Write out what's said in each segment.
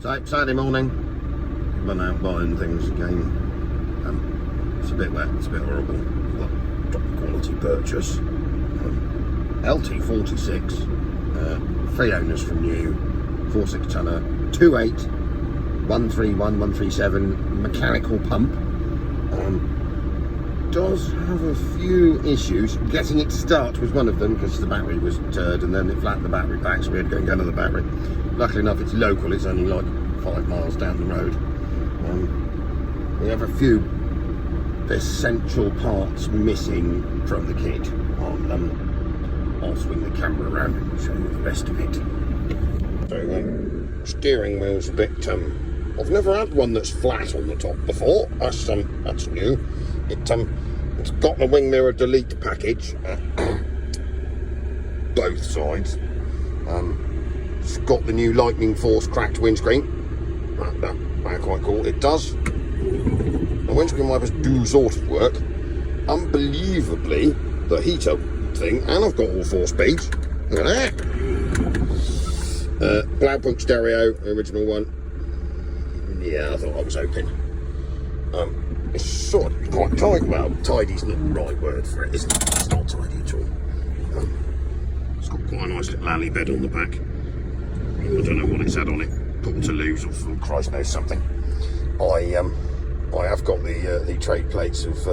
So Saturday morning, run out buying things again. It's a bit wet, it's a bit horrible, but top quality purchase. LT46, 3 owners from new, 4.6 tonner, 2.8, 131, 137 mechanical pump. Does have a few issues. Getting it to start was one of them because the battery was turd and then it flattened the battery back, so we had to go and get another battery. Luckily enough, it's local, it's only like 5 miles down the road. We have a few essential parts missing from the kit. I'll swing the camera around and show you the best of it. So steering wheel's a bit I've never had one that's flat on the top before. That's new. It's got the wing mirror delete package, both sides. It's got the new lightning force cracked windscreen. That's quite cool. It does. The windscreen wipers do sort of work. Unbelievably, the heater thing, and I've got all 4 speeds. Look at that. Blaupunkt stereo, the original one. Yeah, I thought I was hoping. It's sort of quite tidy. Well, tidy's not the right word for it, is it? It's not tidy at all. It's got quite a nice little alley bed on the back. I don't know what it's had on it. Portaloos or Christ knows something. I have got the trade plates of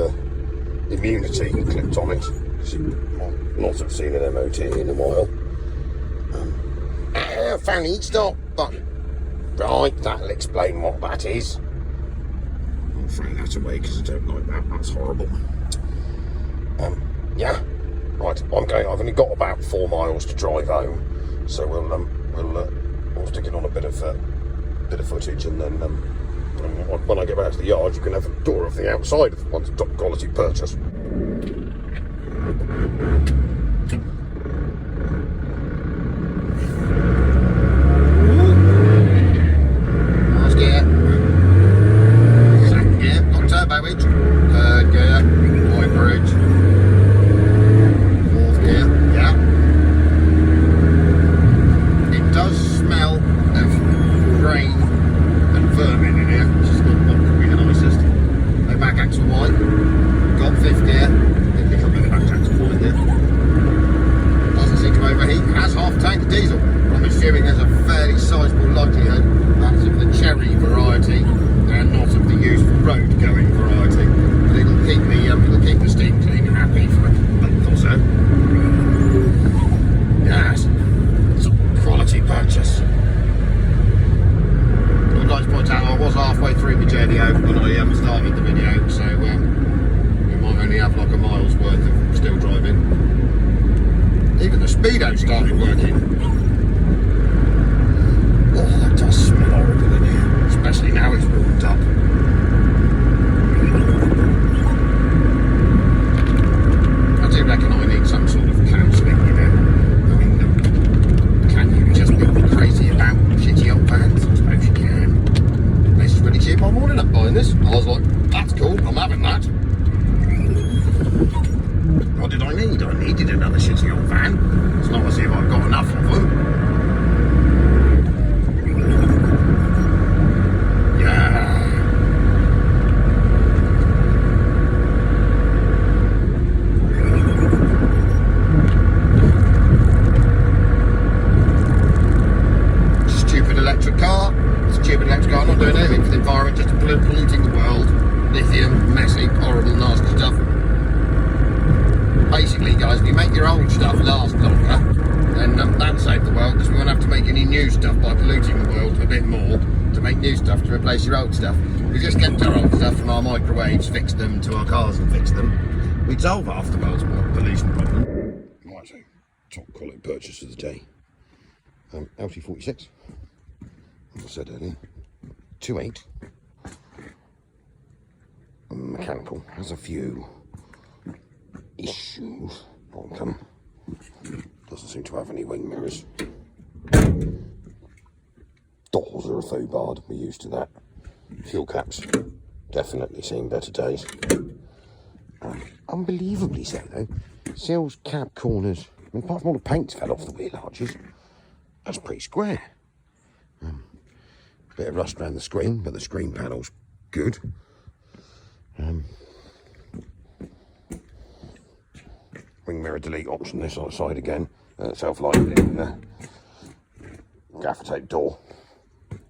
immunity clipped on it. So not have seen an MOT in a while. Fanny, stop. Right, that'll explain what that is. I'll throw that away because I don't like that. That's horrible. Yeah. Right, I've only got about 4 miles to drive home, so we'll stick it on a bit of footage, and then when I get back to the yard, you can have a tour of the outside of one's top quality purchase. Second gear, got turbo edge. Third gear, wiper edge. Fourth gear, yeah. It does smell of rain and vermin in here, which is not what could be the nicest. No back axle wide. Got 5th gear. Maybe a bit of back axle wide here. Doesn't seem to overheat. Has half tank of diesel. I'm assuming there's a fairly sizable likelihood that's of the cherry variety and not of the useful road going variety. But it'll keep the steam clean and happy for a month or so. Yes, it's a quality purchase. I'd like to point out I was halfway through my journey home when I started the video, so we might only have like a mile's worth of still driving. Even the speedo started working. Oh, that does smell horrible in here, especially now it's warmed up. I do reckon I need some sort of counselling, you know. I mean, can you just be crazy about shitty old vans? I suppose you can. This is really cheap. I'm morning up buying this. I was like, that's cool, I'm having that. What did I need? I needed another shitty old van. It's not as if I've got enough of them. Not doing anything for the environment, just polluting the world. Lithium, messy, horrible, nasty stuff. Basically, guys, if you make your old stuff last longer, then that'll save the world, because we won't have to make any new stuff by polluting the world a bit more to make new stuff to replace your old stuff. If we just kept our old stuff from our microwaves, fixed them to our cars and fixed them, we'd solve half the world's pollution problem. Right, so top quality purchase of the day. LT46, as I said earlier. 2.8 mechanical, has a few issues. Doesn't seem to have any wing mirrors. Doors are a faux barred, we're used to that. Fuel caps, definitely seen better days. Unbelievably so though. Seals, cab corners, I mean, apart from all the paint's fell off the wheel arches, that's pretty square. Bit of rust around the screen, but the screen panel's good. Wing mirror delete option this side again. Self-lighting gaffer tape door.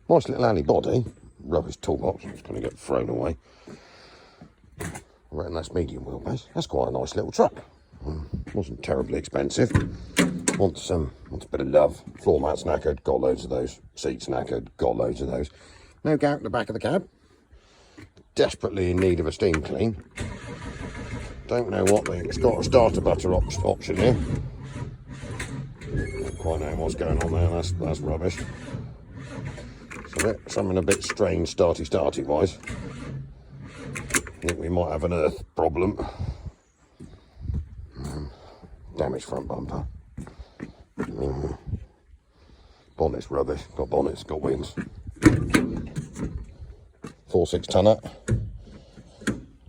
Nice little alley body. Rubbish toolbox. It's going to get thrown away. I reckon that's medium wheelbase. That's quite a nice little truck. Wasn't terribly expensive. Wants a bit of love. Floor mats knackered, got loads of those. Seats knackered, got loads of those. No gout in the back of the cab. Desperately in need of a steam clean. Don't know what it's got a starter butter option here. Don't quite know what's going on there. That's rubbish. Something a bit strange starty wise. I think we might have an earth problem. Damaged front bumper. Bonnet's rubbish. Got bonnets, got wings. 4.6 tonner.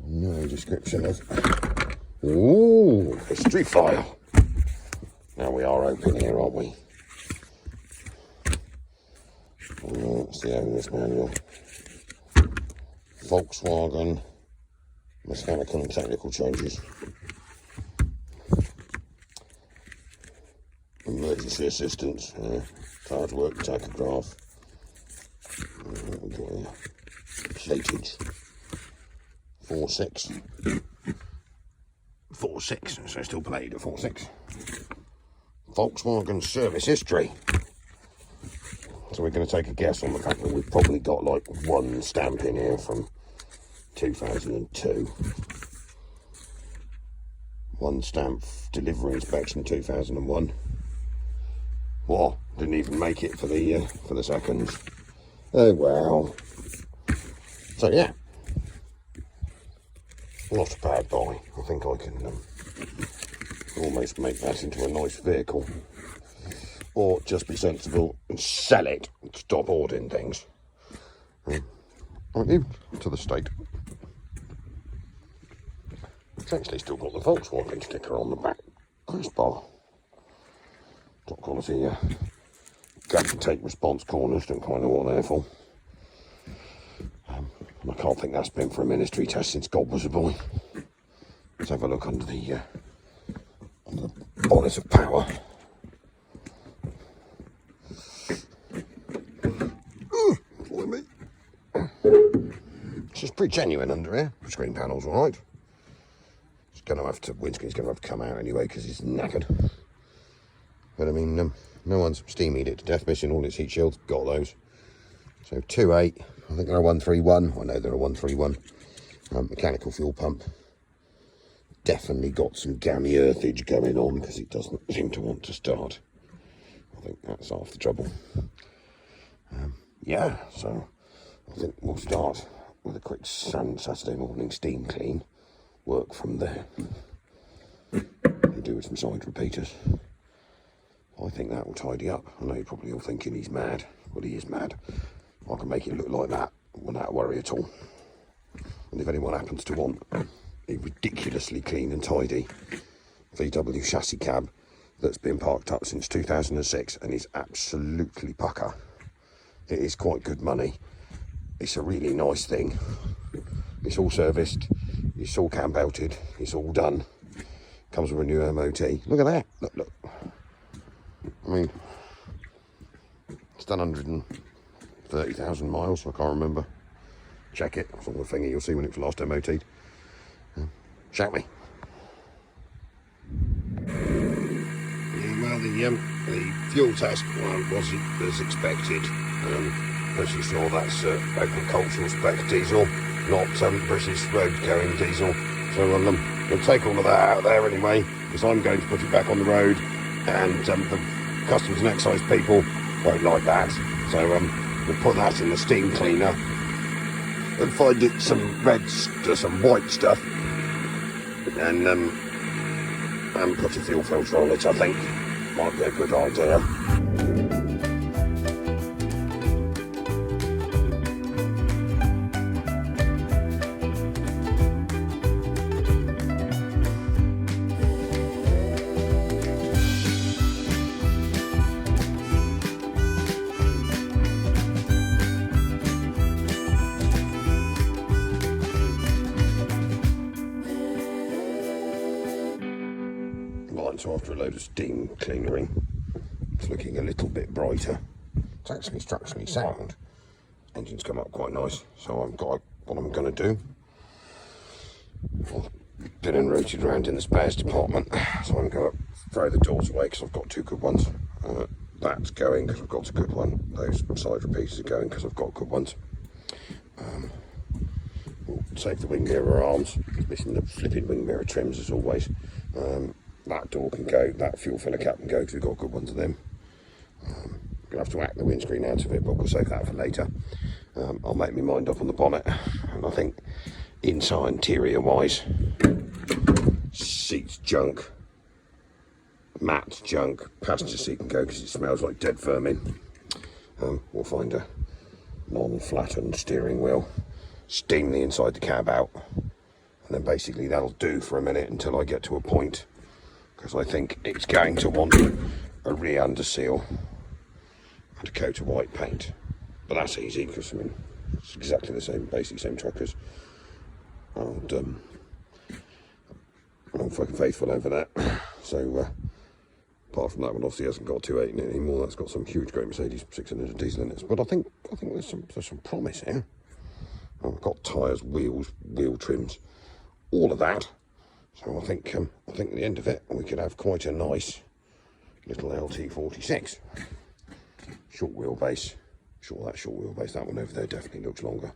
No description of. Ooh, history file. Now we are open here, aren't we? That's the owner's manual. Volkswagen. Mechanical and technical changes. Emergency assistance. Card work, tachograph. Platage. 4.6. 4.6, so still played at 4.6. Volkswagen service history. So we're going to take a guess on the fact that we've probably got like one stamp in here from 2002. One stamp delivery inspection 2001. What? Didn't even make it for the seconds. Oh well. So yeah. Not a bad buy. I think I can almost make that into a nice vehicle. Or just be sensible and sell it and stop ordering things. Aren't you? To the state. It's actually still got the Volkswagen sticker on the back crossbar. Top quality gaffer tape response corners, don't quite know what they're for. I can't think that's been for a ministry test since God was a boy. Let's have a look under the bonnet of power. It's just pretty genuine under here. The screen panel's alright. It's going to have to, windscreen's going to have to come out anyway because it's knackered. But I mean, no one's steamied it to death, missing all its heat shields. Got those. So 2.8. I think they're a 131. I know they're a 131. Mechanical fuel pump. Definitely got some gammy earthage going on because it doesn't seem to want to start. I think that's half the trouble. Yeah, so I think we'll start with a quick Saturday morning steam clean. Work from there. And do with some side repeaters. I think that will tidy up. I know you're probably all thinking he's mad. Well, he is mad. I can make it look like that without worry at all. And if anyone happens to want a ridiculously clean and tidy VW chassis cab that's been parked up since 2006 and is absolutely pucker, it is quite good money. It's a really nice thing. It's all serviced, it's all cam belted, it's all done. Comes with a new MOT. Look at that, look. I mean, it's done 130,000 miles, I can't remember. Check it, it's on the thingy, you'll see when it was last MOT'd. Shout me. Well, the fuel test wasn't as expected. Pretty sure that's agricultural spec diesel, not British road going diesel. So we'll take all of that out there anyway, because I'm going to put it back on the road, and the customs and excise people won't like that. So we'll put that in the steam cleaner and find it some some white stuff, and put a fuel filter on it. I think might be a good idea. after a load of steam cleanering. It's looking a little bit brighter. It's actually structurally sound. Engine's come up quite nice, so I've got what I'm going to do. I've been and rooted around in the spares department, so I'm going to throw the doors away because I've got two good ones. That's going because I've got a good one. Those side repeaters are going because I've got good ones. We'll save the wing mirror arms, missing the flipping wing mirror trims as always. That door can go, that fuel filler cap can go because we've got good ones of them. Gonna have to whack the windscreen out of it, but we'll save that for later. I'll make my mind up on the bonnet, and I think inside interior wise, seats junk, mat junk, passenger seat can go because it smells like dead vermin. We'll find a non-flattened steering wheel, steam the inside the cab out, and then basically that'll do for a minute until I get to a point, because I think it's going to want a re-under seal and a coat of white paint. But that's easy because I mean it's exactly the same, basically same truck as old. I'm fucking faithful over that. So apart from that one, obviously hasn't got 2.8 in it anymore. That's got some huge great Mercedes 600 diesel in it. But I think there's some promise here. I've got tyres, wheels, wheel trims, all of that. So I think at the end of it we could have quite a nice little LT46. Short wheelbase. Sure, that short wheelbase, that one over there definitely looks longer.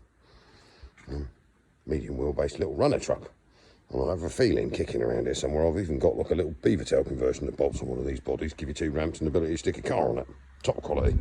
Medium wheelbase little runner truck. And I have a feeling kicking around here somewhere I've even got like a little beaver tail conversion that bolts on one of these bodies, give you 2 ramps and the ability to stick a car on it. Top quality.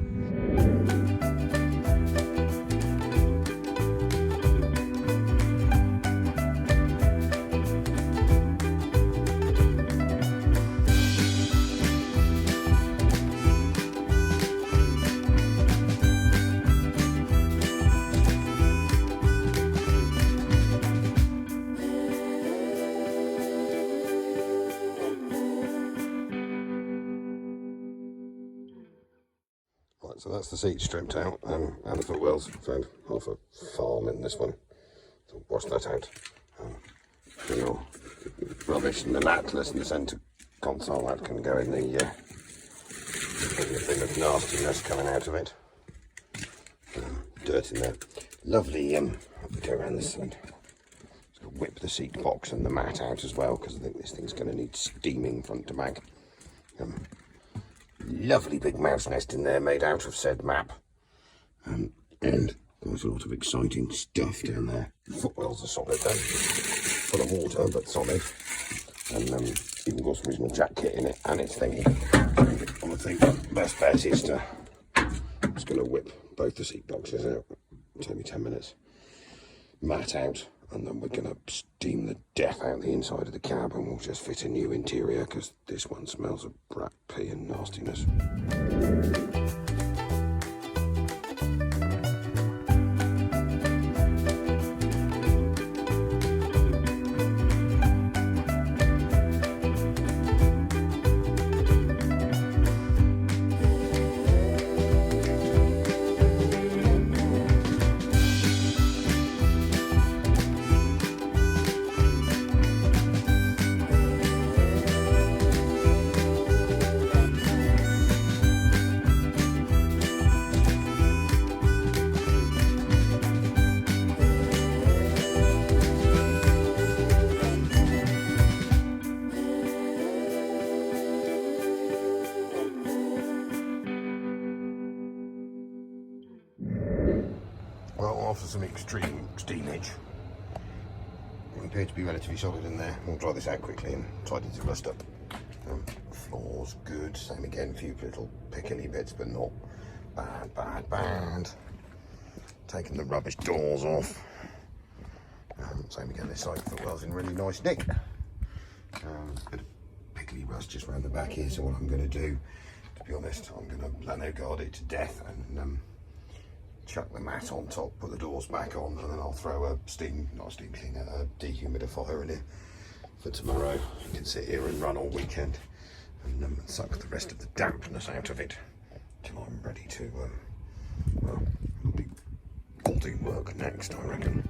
So that's the seat stripped out, and the footwells. Found half a farm in this one, so wash that out. The old rubbish and the latless and the centre console, that can go in the thing of nastiness coming out of it. Dirt in there. Lovely, go around this side. Just whip the seat box and the mat out as well, because I think this thing's going to need steaming front to back. Lovely big mouse nest in there made out of said map, and quite a lot of exciting stuff down there. Footwells are solid though, full of water but solid, and even got some original jack kit in it and it's thingy. I think the best bet is to just going to whip both the seat boxes out. It'll take me 10 minutes. Mat out, and then we're going to steam the death out the inside of the cab, and we'll just fit a new interior because this one smells of brat pee and nastiness. Well, after some extreme steamage, we appear to be relatively solid in there. We'll dry this out quickly and tidy the rust up. Floor's good, same again, a few little pickly bits, but not bad. Taking the rubbish doors off. Same again, this side footwell's in really nice nick. Bit of pickly rust just around the back here, so what I'm going to do, to be honest, I'm going to lano guard it to death and chuck the mat on top, put the doors back on, and then I'll throw a dehumidifier in here for tomorrow. You can sit here and run all weekend and suck the rest of the dampness out of it till I'm ready to, well, it'll be bolting work next, I reckon.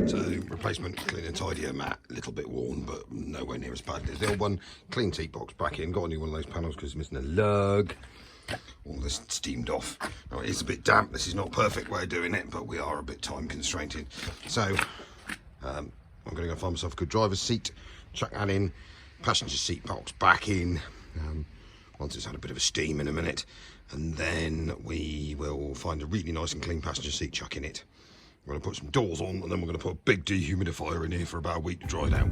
So replacement clean and tidier mat, a little bit worn, but nowhere near as bad as the old one. Clean seat box back in, got a new one of those panels because it's missing a lug. All this steamed off. Now, it's a bit damp, this is not a perfect way of doing it, but we are a bit time constrained. So I'm going to go find myself a good driver's seat, chuck that in, passenger seat box back in, once it's had a bit of a steam in a minute, and then we will find a really nice and clean passenger seat, chuck in it. We're going to put some doors on, and then we're going to put a big dehumidifier in here for about a week to dry it out.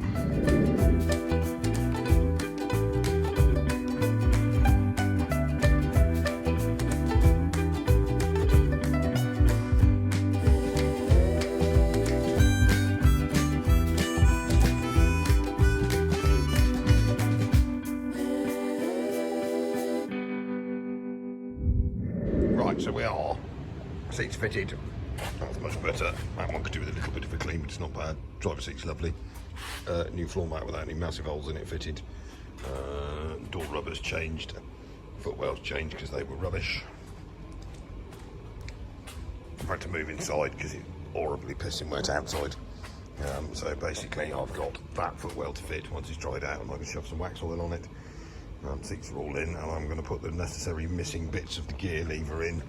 Right, so we are. Seats fitted. That's much better. That one could do with a little bit of a clean, but it's not bad. Driver's seat's lovely. New floor mat without any massive holes in it fitted. Door rubbers changed. Footwells changed because they were rubbish. I've had to move inside because it's horribly pissing wet outside. So basically I've got that footwell to fit. Once it's dried out, I'm going to shove some wax oil on it. Seats are all in, and I'm going to put the necessary missing bits of the gear lever in.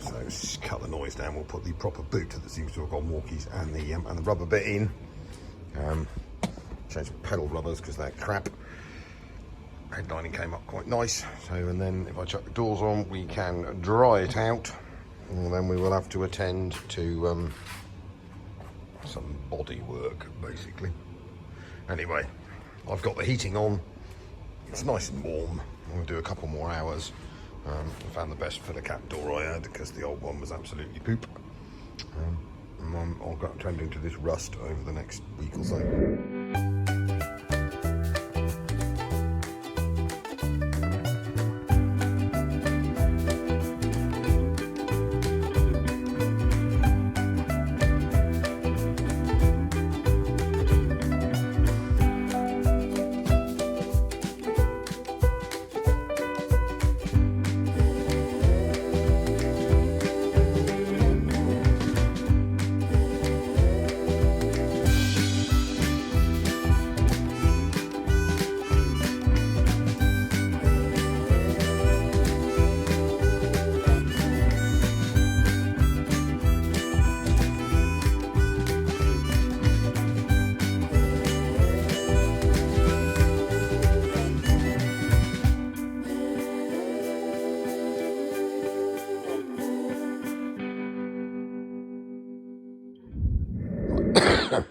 So just cut the noise down. We'll put the proper boot that seems to have gone walkies and the rubber bit in. Change the pedal rubbers because they're crap. Headlining came up quite nice. So, and then if I chuck the doors on, we can dry it out, and then we will have to attend to some body work basically. Anyway, I've got the heating on. It's nice and warm. I'm going to do a couple more hours. I found the best for the cat door I had because the old one was absolutely poop. I'll go tending to this rust over the next week or so.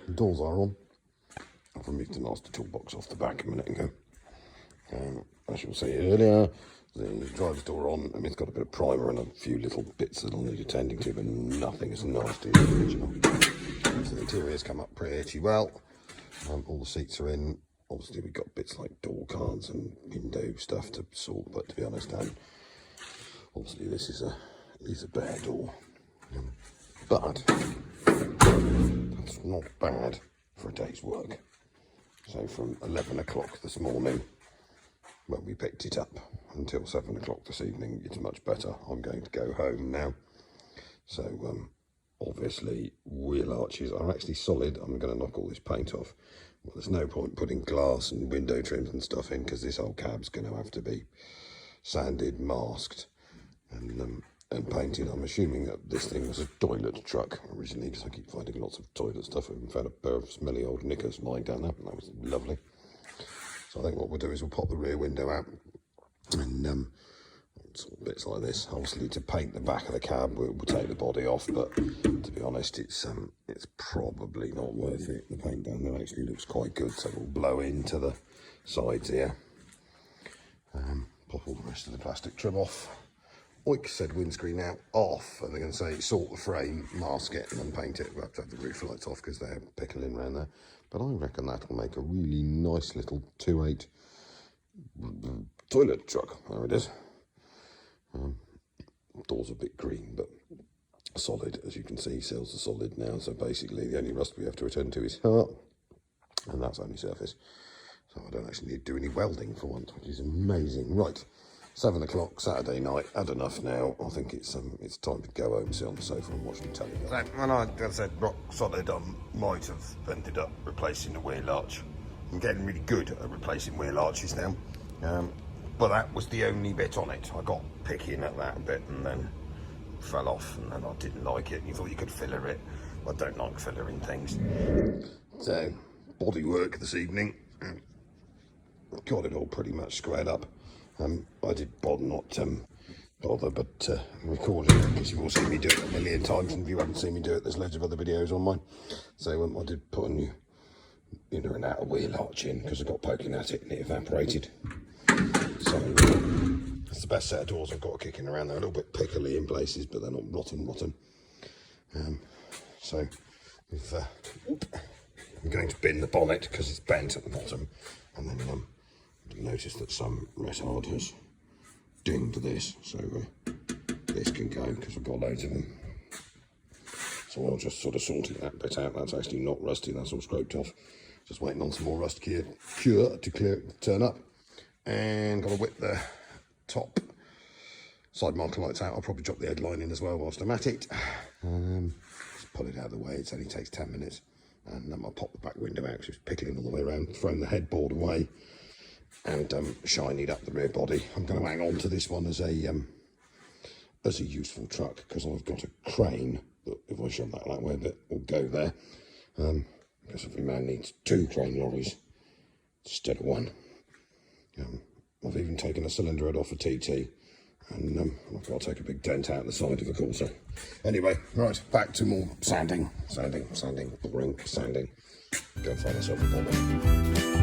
The doors are on. I've removed the nasty toolbox off the back a minute ago. As you'll see earlier, the driver's door on. I mean, it's got a bit of primer and a few little bits that I'll need attending to, but nothing as nasty as the original. So the interior's come up pretty well. All the seats are in. Obviously, we've got bits like door cards and window stuff to sort, but to be honest, obviously this is a bare door. But that's not bad for a day's work. So from 11 o'clock this morning, when we picked it up, until 7 o'clock this evening, it's much better. I'm going to go home now. So obviously wheel arches are actually solid. I'm going to knock all this paint off. Well, there's no point putting glass and window trims and stuff in because this whole cab's going to have to be sanded, masked and painted. I'm assuming that this thing was a toilet truck originally because I keep finding lots of toilet stuff. I even found a pair of smelly old knickers lying down there. That was lovely. So I think what we'll do is we'll pop the rear window out and sort of bits like this. Obviously to paint the back of the cab we'll take the body off, but to be honest it's probably not worth it. The paint down there actually looks quite good, so we'll blow into the sides here. Pop all the rest of the plastic trim off. Oik said windscreen out off, and they're going to say sort the frame, mask it and then paint it. We'll have to have the roof lights off because they're pickling around there, but I reckon that'll make a really nice little 2.8 toilet truck. There it is. Doors a bit green but solid, as you can see. Sills are solid now, so basically the only rust we have to attend to is here, and that's only surface, so I don't actually need to do any welding for once, which is amazing. Right, 7 o'clock Saturday night. Had enough now. I think it's time to go home, sit on the sofa and watch some telly. So, when I said rock solid, I might have ended up replacing the wheel arch. I'm getting really good at replacing wheel arches now. But that was the only bit on it. I got picking at that a bit and then fell off, and then I didn't like it. You thought you could filler it. I don't like fillering things. So, body work this evening. Got it all pretty much squared up. I did not bother, but recording it, because you've all seen me do it a million times, and if you haven't seen me do it, there's loads of other videos on mine. So I did put a new inner and outer wheel arch in, because I got poking at it and it evaporated. So that's the best set of doors I've got kicking around. They're a little bit pickly in places, but they're not rotten. So I'm going to bin the bonnet because it's bent at the bottom, and then notice that some retard has dinged this, so this can go because I've got loads of them. So I'll just sort of sorting that bit out. That's actually not rusty, that's all scraped off. Just waiting on some more rust cure to turn up. And got to whip the top side marker lights out. I'll probably drop the headline in as well whilst I'm at it. Just pull it out of the way. It only takes 10 minutes. And then I'll pop the back window out because it's pickling all the way around. Thrown the headboard away and shinied up the rear body. I'm going to hang on to this one as a useful truck because I've got a crane that, if I shove that way, that will go there. Because every man needs 2 crane lorries instead of 1. I've even taken a cylinder head off a TT, and I've got to take a big dent out the side of the Corsa. Anyway, right, back to more sanding, boring sanding. Go and find myself a bomber.